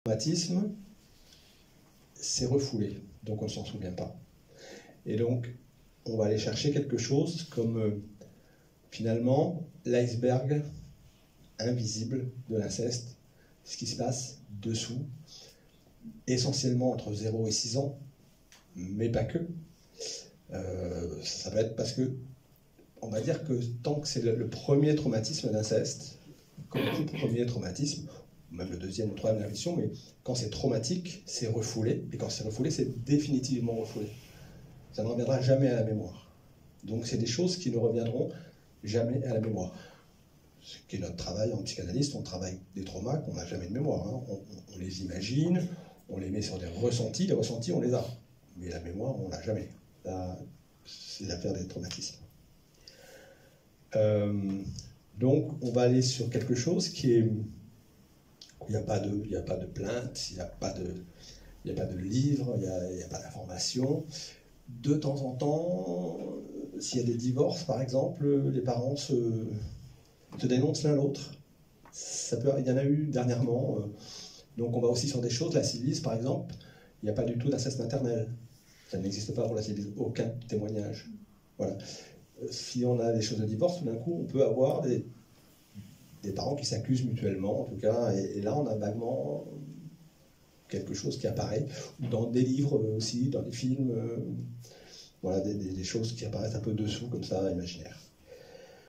traumatisme, c'est refoulé, donc on ne s'en souvient pas. Et donc, on va aller chercher quelque chose comme, finalement, l'iceberg invisible de l'inceste, ce qui se passe dessous, essentiellement entre 0 et 6 ans, mais pas que. Ça va être parce que, on va dire que tant que c'est le premier traumatisme d'inceste, comme tout premier traumatisme, même le deuxième ou troisième répétition, mais quand c'est traumatique, c'est refoulé, et quand c'est refoulé, c'est définitivement refoulé. Ça ne reviendra jamais à la mémoire. Donc c'est des choses qui ne reviendront jamais à la mémoire. Ce qui est notre travail en psychanalyste, on travaille des traumas qu'on n'a jamais de mémoire. Hein. On les imagine, on les met sur des ressentis, les ressentis on les a. Mais la mémoire, on ne l'a jamais. C'est l'affaire des traumatismes. Donc on va aller sur quelque chose qui est... Il n'y a pas de plainte, il n'y a pas de livre, il n'y a pas d'information. De temps en temps, s'il y a des divorces, par exemple, les parents se dénoncent l'un l'autre. Il y en a eu dernièrement. Donc on va aussi sur des choses. La syphilis, par exemple, il n'y a pas du tout d'inceste maternel. Ça n'existe pas pour la syphilis, aucun témoignage. Voilà. Si on a des choses de divorce, tout d'un coup, on peut avoir des parents qui s'accusent mutuellement, en tout cas, et là, on a vaguement quelque chose qui apparaît, ou dans des livres aussi, dans des films, voilà, des choses qui apparaissent un peu dessous, comme ça, imaginaires.